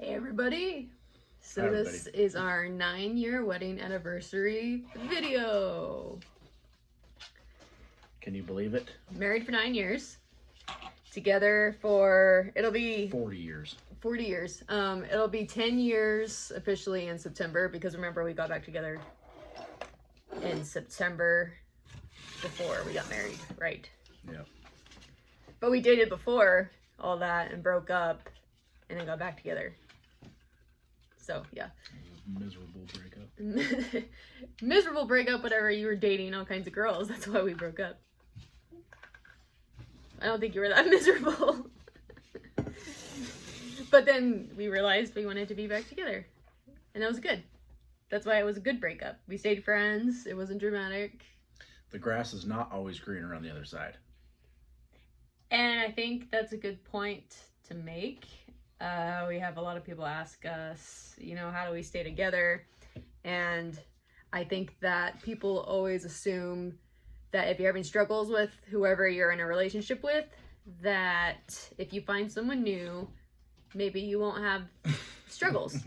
Hey everybody! So Hi, this is our 9-year wedding anniversary video. Can you believe it? Married for 9 years. Together for, it'll be 40 years. 40 years. It'll be 10 years officially in September because remember we got back together in September before we got married, right? Yeah. But we dated before all that and broke up and then got back together. So, yeah. Miserable breakup. Miserable breakup, whatever. You were dating all kinds of girls. That's why we broke up. I don't think you were that miserable. But then we realized we wanted to be back together. And that was good. That's why it was a good breakup. We stayed friends. It wasn't dramatic. The grass is not always greener on the other side. And I think that's a good point to make. We have a lot of people ask us, how do we stay together? And I think that people always assume that if you're having struggles with whoever you're in a relationship with, that if you find someone new, maybe you won't have struggles.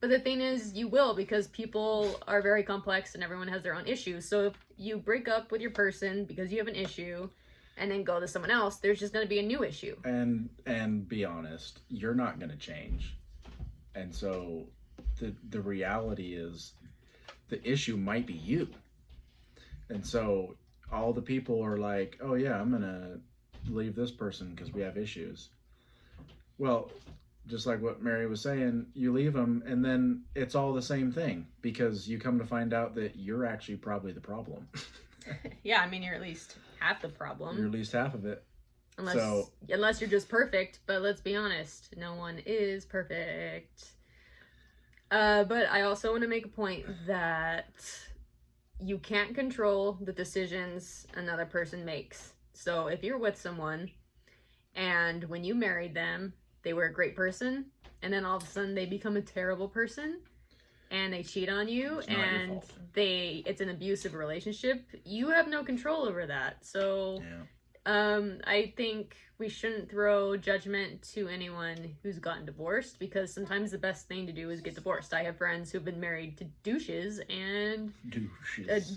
But the thing is, you will, because people are very complex and everyone has their own issues. So if you break up with your person because you have an issue and then go to someone else, there's just going to be a new issue. And be honest, you're not going to change. And so the reality is the issue might be you. And so all the people are like, oh yeah, I'm going to leave this person because we have issues. Well, just like what Mary was saying, you leave them and then it's all the same thing because you come to find out that you're actually probably the problem. Yeah, I mean, you're at least half the problem. You're at least half of it. Unless you're just perfect, but let's be honest, no one is perfect. But I also want to make a point that you can't control the decisions another person makes. So if you're with someone and when you married them, they were a great person, and then all of a sudden they become a terrible person and they cheat on you and it's an abusive relationship, you have no control over that. So I think we shouldn't throw judgment to anyone who's gotten divorced because sometimes the best thing to do is get divorced. I have friends who've been married to douches and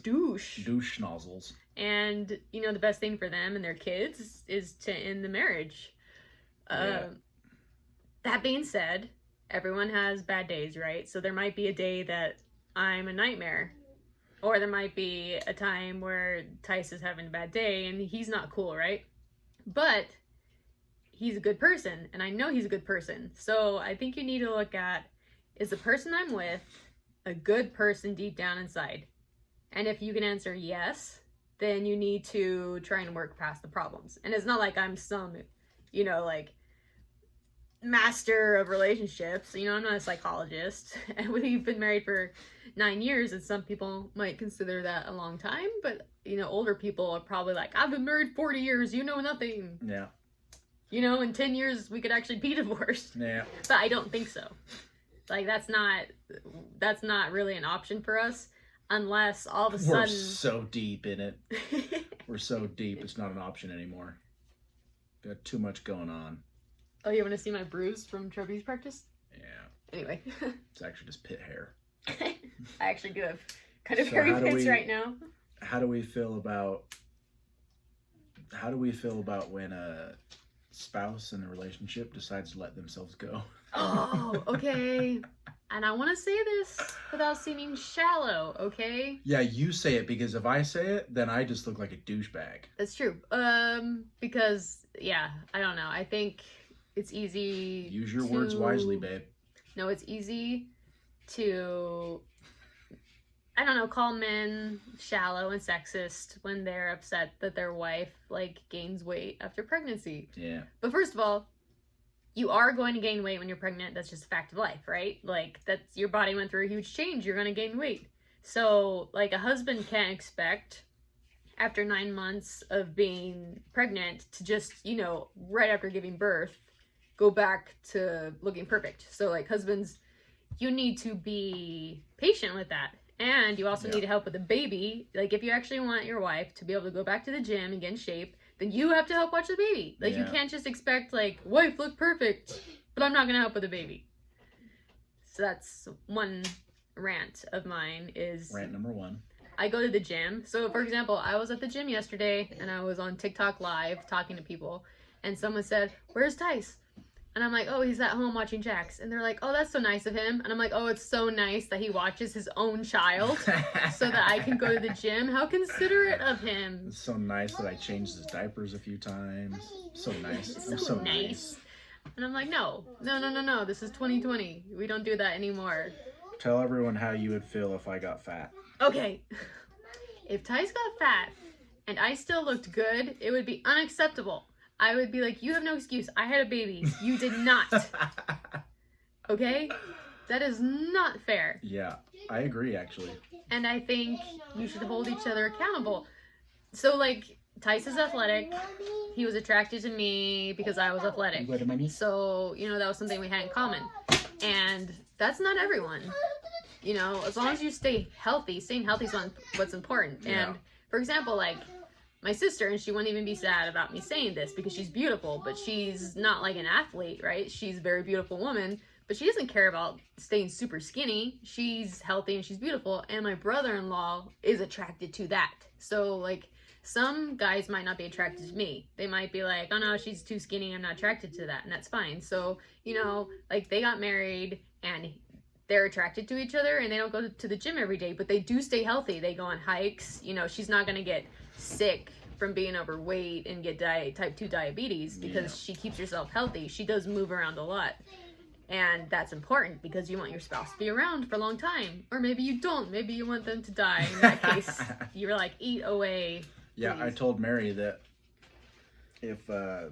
douche nozzles. And the best thing for them and their kids is to end the marriage. That being said, everyone has bad days, right? So there might be a day that I'm a nightmare. Or there might be a time where Tice is having a bad day and he's not cool, right? But he's a good person, and I know he's a good person. So I think you need to look at, is the person I'm with a good person deep down inside? And if you can answer yes, then you need to try and work past the problems. And it's not like I'm some, master of relationships. I'm not a psychologist. And we've been married for 9 years, and some people might consider that a long time, but older people are probably like, I've been married 40 years, you know nothing. Yeah. In 10 years we could actually be divorced. Yeah. But I don't think so. Like that's not really an option for us unless all of a sudden we're so deep in it. We're so deep it's not an option anymore. Got too much going on. Oh, you want to see my bruise from trapeze practice? Yeah. Anyway. It's actually just pit hair. I actually do have kind of hairy pits right now. How do we feel about when a spouse in a relationship decides to let themselves go? Oh, okay. And I want to say this without seeming shallow, okay? Yeah, you say it, because if I say it, then I just look like a douchebag. That's true. Because, yeah, I don't know. I think it's easy. Use your words wisely, babe. No, it's easy to, call men shallow and sexist when they're upset that their wife, gains weight after pregnancy. Yeah. But first of all, you are going to gain weight when you're pregnant. That's just a fact of life, right? That's your body went through a huge change. You're going to gain weight. So, a husband can't expect after 9 months of being pregnant to just, right after giving birth, go back to looking perfect. So, husbands, you need to be patient with that. And you also need to help with the baby. If you actually want your wife to be able to go back to the gym and get in shape, then you have to help watch the baby. You can't just expect, wife, look perfect, but I'm not going to help with the baby. So that's one rant of mine is... Rant number 1. I go to the gym. So, for example, I was at the gym yesterday, and I was on TikTok Live talking to people, and someone said, "Where's Tice?" And I'm like, "Oh, he's at home watching Jax." And they're like, "Oh, that's so nice of him." And I'm like, "Oh, it's so nice that he watches his own child so that I can go to the gym. How considerate of him." It's so nice that I changed his diapers a few times. So nice. It's I'm so nice. And I'm like, no. This is 2020. We don't do that anymore. Tell everyone how you would feel if I got fat. Okay. If Tice got fat and I still looked good, it would be unacceptable. I would be like, "You have no excuse. I had a baby. You did not." Okay? That is not fair. Yeah, I agree, actually. And I think you should hold each other accountable. So, like, Tice is athletic. He was attracted to me because I was athletic. So, that was something we had in common. And that's not everyone. As long as you stay healthy, staying healthy is what's important. Yeah. And, for example, like, my sister, and she wouldn't even be sad about me saying this because she's beautiful, but she's not like an athlete, right? She's a very beautiful woman, but she doesn't care about staying super skinny. She's healthy and she's beautiful, and my brother-in-law is attracted to that. So, like, some guys might not be attracted to me. They might be like, "Oh no, she's too skinny, I'm not attracted to that," and that's fine. So, like, they got married, and they're attracted to each other, and they don't go to the gym every day, but they do stay healthy. They go on hikes. She's not going to get sick from being overweight and get type 2 diabetes because she keeps herself healthy. She does move around a lot. And that's important because you want your spouse to be around for a long time. Or maybe you don't. Maybe you want them to die. In that case, you're like, "Eat away." Yeah, please. I told Mary that if I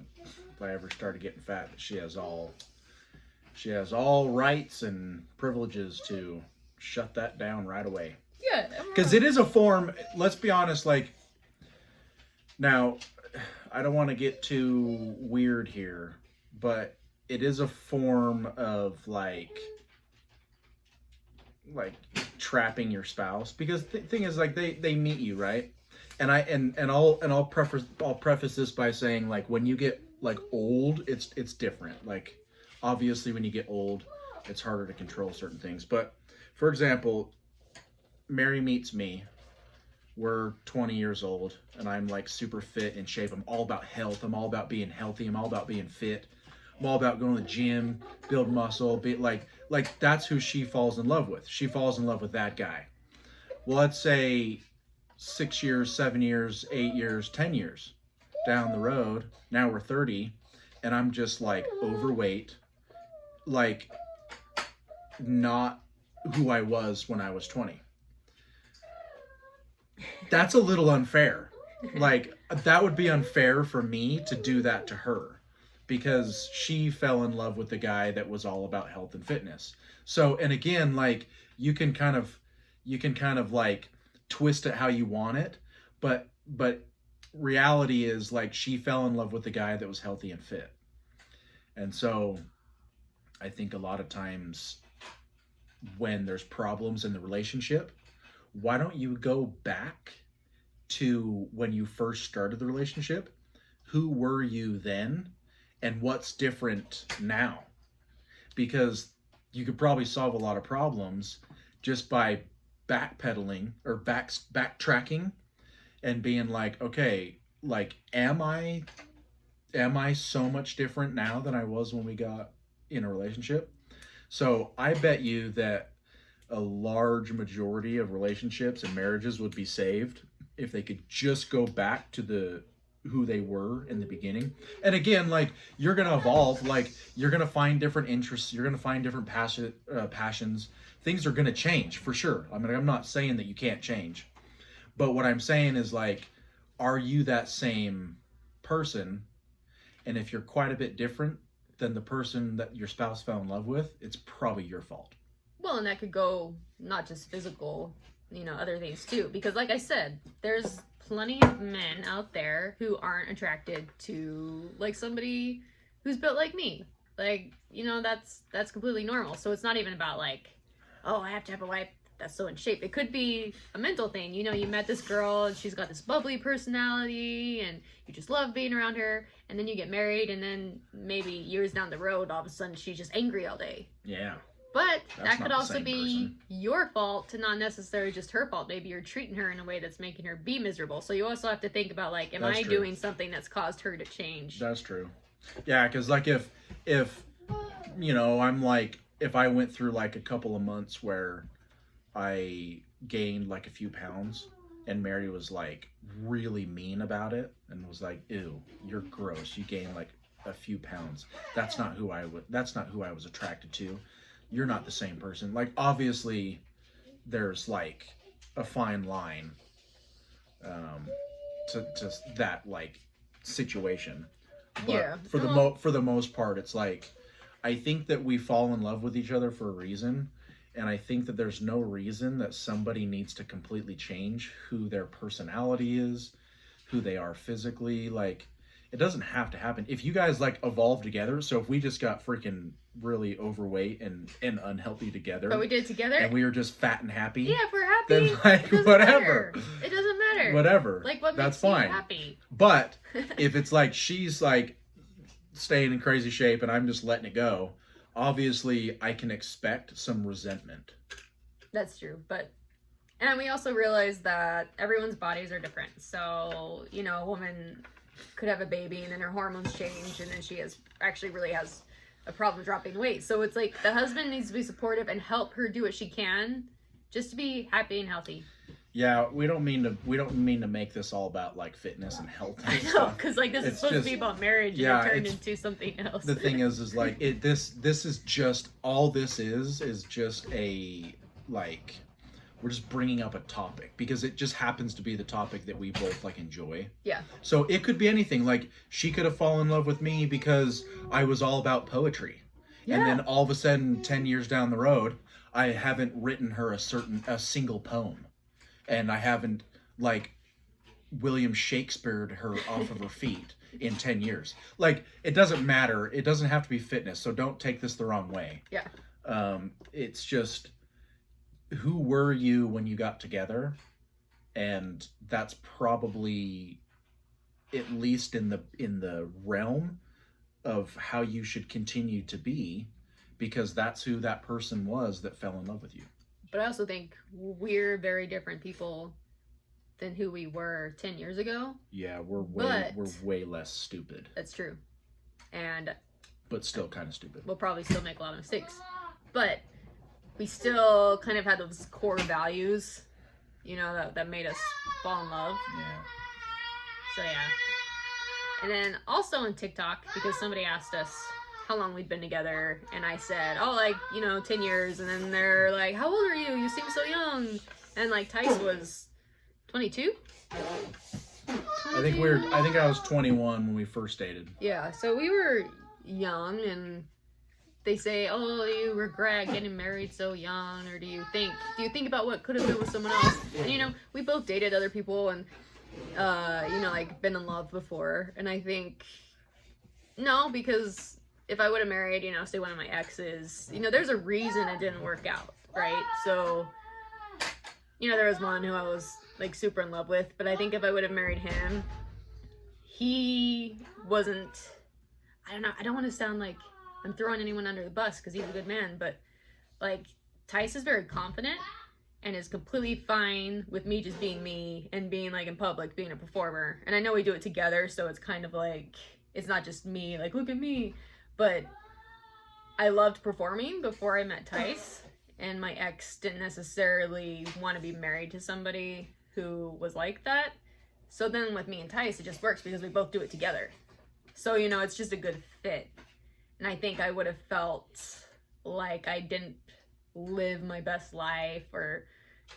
ever started getting fat, she has all rights and privileges to shut that down right away. Yeah. Because it is a form, let's be honest, like, now, I don't want to get too weird here, but it is a form of, like trapping your spouse. Because the thing is, like, they meet you, right? And I'll preface this by saying, like, when you get, like, old, it's different. Like, obviously, when you get old, it's harder to control certain things. But, for example, Mary meets me. We're 20 years old, and I'm, like, super fit, in shape. I'm all about health. I'm all about being healthy. I'm all about being fit. I'm all about going to the gym, build muscle, be like that's who she falls in love with. She falls in love with that guy. Well, let's say 6 years, 7 years, 8 years, 10 years down the road, now we're 30, and I'm just, like, overweight, like, not who I was when I was 20. That's a little unfair. Like, that would be unfair for me to do that to her because she fell in love with the guy that was all about health and fitness. So, and again, like, you can kind of like twist it how you want it, but reality is, like, she fell in love with the guy that was healthy and fit. And so I think a lot of times when there's problems in the relationship, why don't you go back to when you first started the relationship? Who were you then? And what's different now? Because you could probably solve a lot of problems just by backpedaling or backtracking and being like, okay, like, am I so much different now than I was when we got in a relationship? So I bet you that a large majority of relationships and marriages would be saved if they could just go back to who they were in the beginning. And again, like, you're gonna evolve, like, you're gonna find different interests, you're gonna find different passions. Things are gonna change for sure. I mean, I'm not saying that you can't change, but what I'm saying is, like, are you that same person? And if you're quite a bit different than the person that your spouse fell in love with, it's probably your fault. Well, and that could go not just physical, other things too. Because, like I said, there's plenty of men out there who aren't attracted to, like, somebody who's built like me. Like, that's completely normal. So it's not even about, like, oh, I have to have a wife that's so in shape. It could be a mental thing. You met this girl and she's got this bubbly personality and you just love being around her. And then you get married, and then maybe years down the road, all of a sudden she's just angry all day. Yeah. But That's that not could the also same be person. your fault, not necessarily just her fault. Maybe you're treating her in a way that's making her be miserable. So you also have to think about, like, am That's I true. doing something that's caused her to change? That's true. Yeah, because like if you know, I'm like, if I went through like a couple of months where I gained like a few pounds, and Mary was like really mean about it and was like, "Ew, you're gross. You gained like a few pounds. That's not who I would. That's not who I was attracted to. You're not the same person." Like obviously, there's like a fine line um, to that like situation, but Yeah. for the most part, it's like I think that we fall in love with each other for a reason, and I think that there's no reason that somebody needs to completely change who their personality is, who they are physically. Like, it doesn't have to happen. If you guys like evolve together, so if we just got freaking really overweight and unhealthy together, But we did it together. and we were just fat and happy, Yeah, if we're happy, then like it doesn't whatever, matter. It doesn't matter. whatever. Like, what That's makes you fine. happy? But if it's like she's like staying in crazy shape and I'm just letting it go, obviously I can expect some resentment. That's true, and we also realize that everyone's bodies are different. So, you know, a woman could have a baby and then her hormones change and then she really has a problem dropping weight. So it's like the husband needs to be supportive and help her do what she can just to be happy and healthy. Yeah, we don't mean to make this all about like fitness and health and I know, stuff. because like this is supposed to be about marriage, and it turned into something else. The thing is like this is just all this is just a like, we're just bringing up a topic because it just happens to be the topic that we both like enjoy. Yeah. So it could be anything. Like she could have fallen in love with me because I was all about poetry. Yeah. And then all of a sudden 10 years down the road, I haven't written her a single poem. And I haven't like William Shakespeare'd her off of her feet in 10 years. Like, it doesn't matter. It doesn't have to be fitness. So don't take this the wrong way. Yeah. It's just, who were you when you got together? And that's probably at least in the realm of how you should continue to be, because that's who that person was that fell in love with you. But I also think we're very different people than who we were 10 years ago. Yeah, we're way less stupid. That's true. But still kind of stupid. We'll probably still make a lot of mistakes. But we still kind of had those core values, you know, that made us fall in love. Yeah. So yeah. And then also on TikTok, because somebody asked us how long we'd been together, and I said, oh, like, you know, 10 years, and then they're like, how old are you? You seem so young. And like Tice was 22? I think I was 21 when we first dated. Yeah, so we were young, and they say, oh, you regret getting married so young, or do you think about what could have been with someone else? And you know, we both dated other people and you know, like been in love before, and I think no, because if I would have married, you know, say one of my exes, you know, there's a reason it didn't work out, right? So, you know, there was one who I was like super in love with, but I think if I would have married him, he wasn't, I don't know, I don't want to sound like I'm throwing anyone under the bus because he's a good man, but like Tice is very confident and is completely fine with me just being me and being like in public, being a performer. And I know we do it together, so it's kind of like, it's not just me, like, look at me. But I loved performing before I met Tice, and my ex didn't necessarily want to be married to somebody who was like that. So then with me and Tice, it just works because we both do it together. So, you know, it's just a good fit. And I think I would have felt like I didn't live my best life or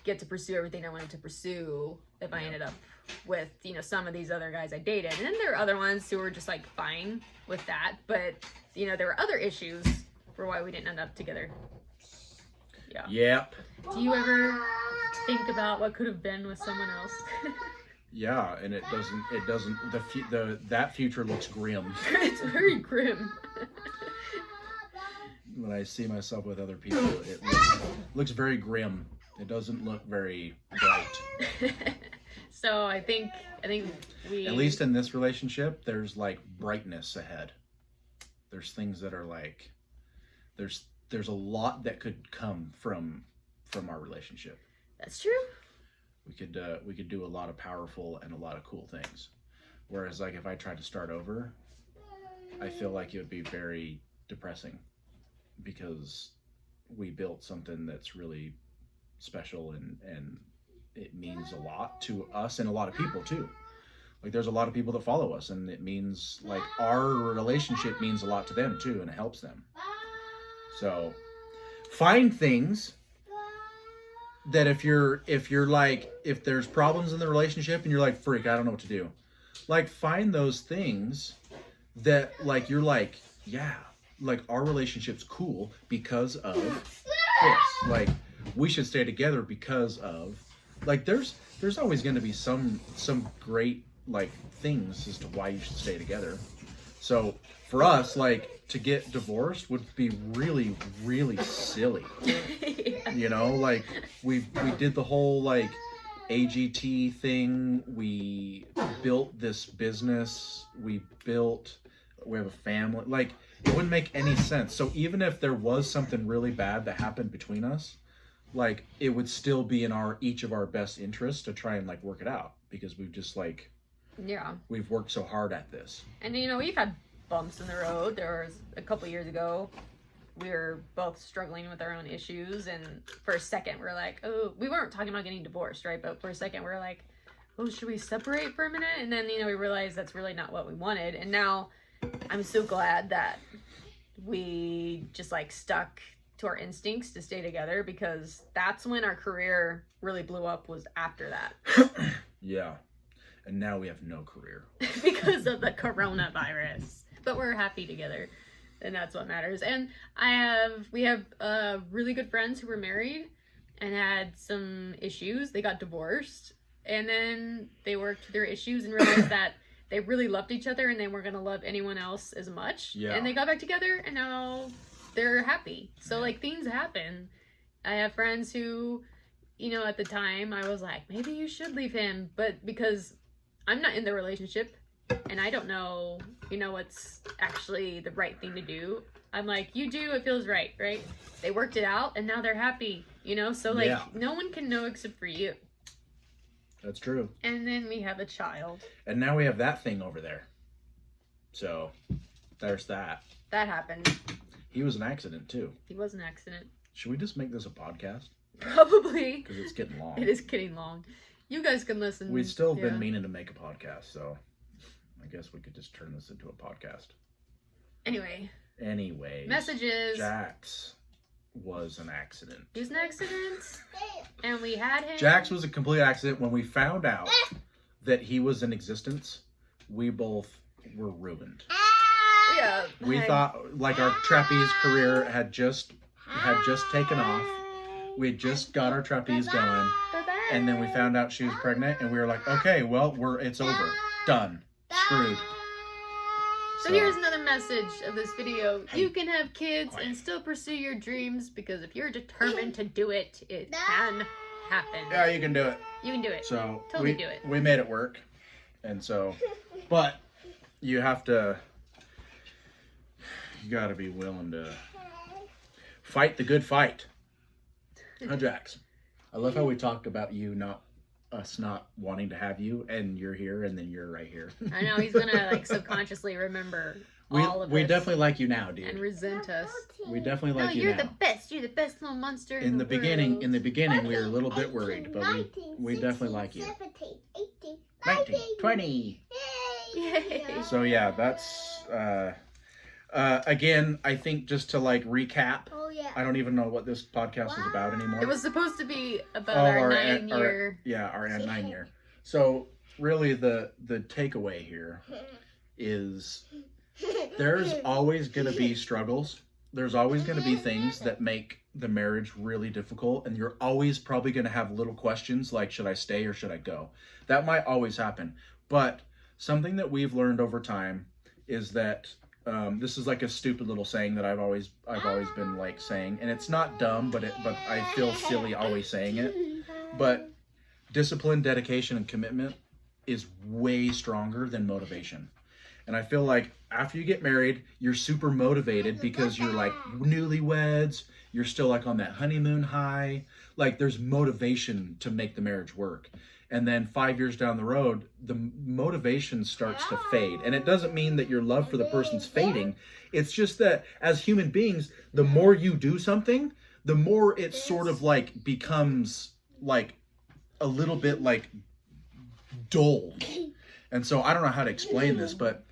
get to pursue everything I wanted to pursue if I ended up with, you know, some of these other guys I dated. And then there are other ones who were just like fine with that, but you know, there were other issues for why we didn't end up together. Yeah. Yep. Do you ever think about what could have been with someone else? Yeah, and it doesn't that future looks grim. It's very grim. When I see myself with other people, it looks very grim. It doesn't look very bright. So I think we, at least in this relationship, there's like brightness ahead. There's things that are like, there's there's a lot that could come from our relationship. That's true. We could do a lot of powerful and a lot of cool things. Whereas like if I tried to start over, I feel like it would be very depressing because we built something that's really special and it means a lot to us and a lot of people too. Like there's a lot of people that follow us and it means like our relationship means a lot to them too and it helps them. So find things that if you're like, if there's problems in the relationship and you're like, freak, I don't know what to do. Like find those things that like, you're like, yeah, like our relationship's cool because of this. Like we should stay together because of, like there's always going to be some great like things as to why you should stay together. So for us, like to get divorced would be really, really silly. Yeah. You know, like we did the whole like AGT thing. We built this business. We have a family. Like it wouldn't make any sense. So even if there was something really bad that happened between us, like it would still be in each of our best interests to try and like work it out because we've just like, Yeah. we've worked so hard at this. And you know, we've had bumps in the road. There was a couple years ago, we were both struggling with our own issues, and for a second we're like, oh, we weren't talking about getting divorced, right? But for a second we're like, oh, should we separate for a minute? And then, you know, we realized that's really not what we wanted. And now I'm so glad that we just like stuck to our instincts to stay together, because that's when our career really blew up, was after that. Yeah. And now we have no career. Because of the coronavirus. But we're happy together, and that's what matters. And we have really good friends who were married and had some issues. They got divorced, and then they worked their issues and realized that they really loved each other and they weren't going to love anyone else as much. Yeah. And they got back together, and now they're happy. So like things happen. I have friends who, you know, at the time I was like, maybe you should leave him, but because I'm not in the relationship and I don't know, you know, what's actually the right thing to do, I'm like, you do, it feels right? They worked it out and now they're happy, you know? So like, no one can know except for you. That's true. And then we have a child. And now we have that thing over there. So there's that. That happened. He was an accident too. He was an accident. Should we just make this a podcast? Probably. Because it's getting long. It is getting long. You guys can listen. We've still been meaning to make a podcast, so I guess we could just turn this into a podcast. Anyways. Messages. Jax was an accident. He was an accident. And we had him. Jax was a complete accident. When we found out that he was in existence, we both were ruined. Yeah. We thought like our trapeze career had just taken off. We had just got our trapeze going. Bye-bye. And then we found out she was pregnant and we were like, okay, well, it's over. Done. Screwed. So here's another message of this video. You can have kids and still pursue your dreams, because if you're determined to do it, it can happen. Yeah, you can do it. You can do it. So Totally do it. We made it work. And so, but you gotta be willing to fight the good fight. Huh, Jax? I love how we talked about us not wanting to have you, and you're here, and then you're right here. I know, he's gonna like subconsciously remember all of this. We definitely like you now, dude. And resent us. We definitely like you now. You're the best. You're the best little monster In the beginning, world. we were a little bit worried, but we definitely like you. 19, 20. Yay. So yeah, that's again, I think just to like recap, I don't even know what this podcast is about anymore. It was supposed to be about our 9 year. Our 9 year. So really the takeaway here is there's always going to be struggles. There's always going to be things that make the marriage really difficult, and you're always probably going to have little questions like, should I stay or should I go? That might always happen. But something that we've learned over time is that this is like a stupid little saying that I've always been like saying, and it's not dumb, but I feel silly always saying it. But discipline, dedication, and commitment is way stronger than motivation. And I feel like after you get married, you're super motivated because you're like newlyweds. You're still like on that honeymoon high. Like there's motivation to make the marriage work. And then 5 years down the road, the motivation starts to fade. And it doesn't mean that your love for the person's fading. It's just that as human beings, the more you do something, the more it sort of like becomes like a little bit like dull. And so I don't know how to explain this, but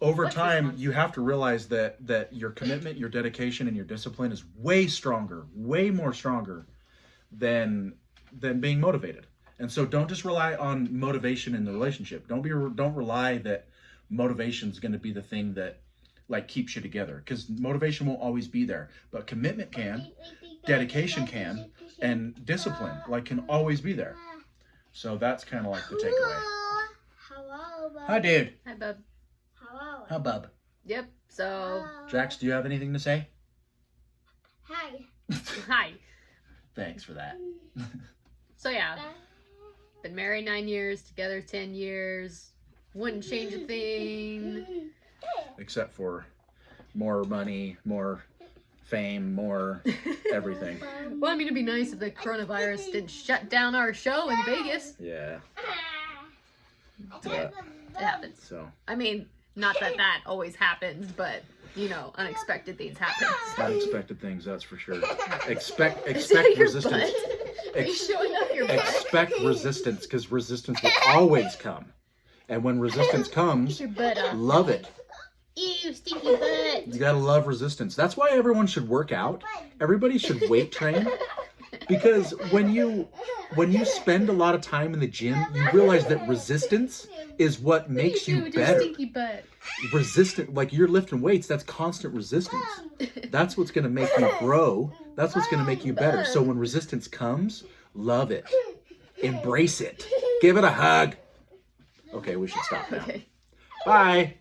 over time, you have to realize that your commitment, your dedication, and your discipline is way stronger, way more stronger than being motivated. And so don't just rely on motivation in the relationship. Don't rely that motivation is going to be the thing that like keeps you together, because motivation won't always be there, but commitment can, dedication can, and discipline like can always be there. So that's kind of like the takeaway. Hello, bub. Hi, dude. Hi, bub. Hello. Hi, bub. Yep. So, Jax, do you have anything to say? Hi. hi. Thanks for that. So yeah, been married 9 years, together 10 years. Wouldn't change a thing. Except for more money, more fame, more everything. Well, I mean, it'd be nice if the coronavirus didn't shut down our show in Vegas. Yeah. But it happens. So I mean, not that that always happens, but you know, unexpected things happen. unexpected things, that's for sure. Expect Is that your resistance. butt? Are you showing off your butt? Expect resistance, because resistance will always come. And when resistance comes, Your butt off. love it. Ew, stinky butt. You gotta love resistance. That's why everyone should work out. Everybody should weight train. Because when you spend a lot of time in the gym, you realize that resistance is what makes you better. Stinky butt. Resistant, like you're lifting weights, that's constant resistance. That's what's gonna make you grow. That's what's gonna make you better. So when resistance comes, love it. Embrace it. Give it a hug. Okay, we should stop now. Okay. Bye.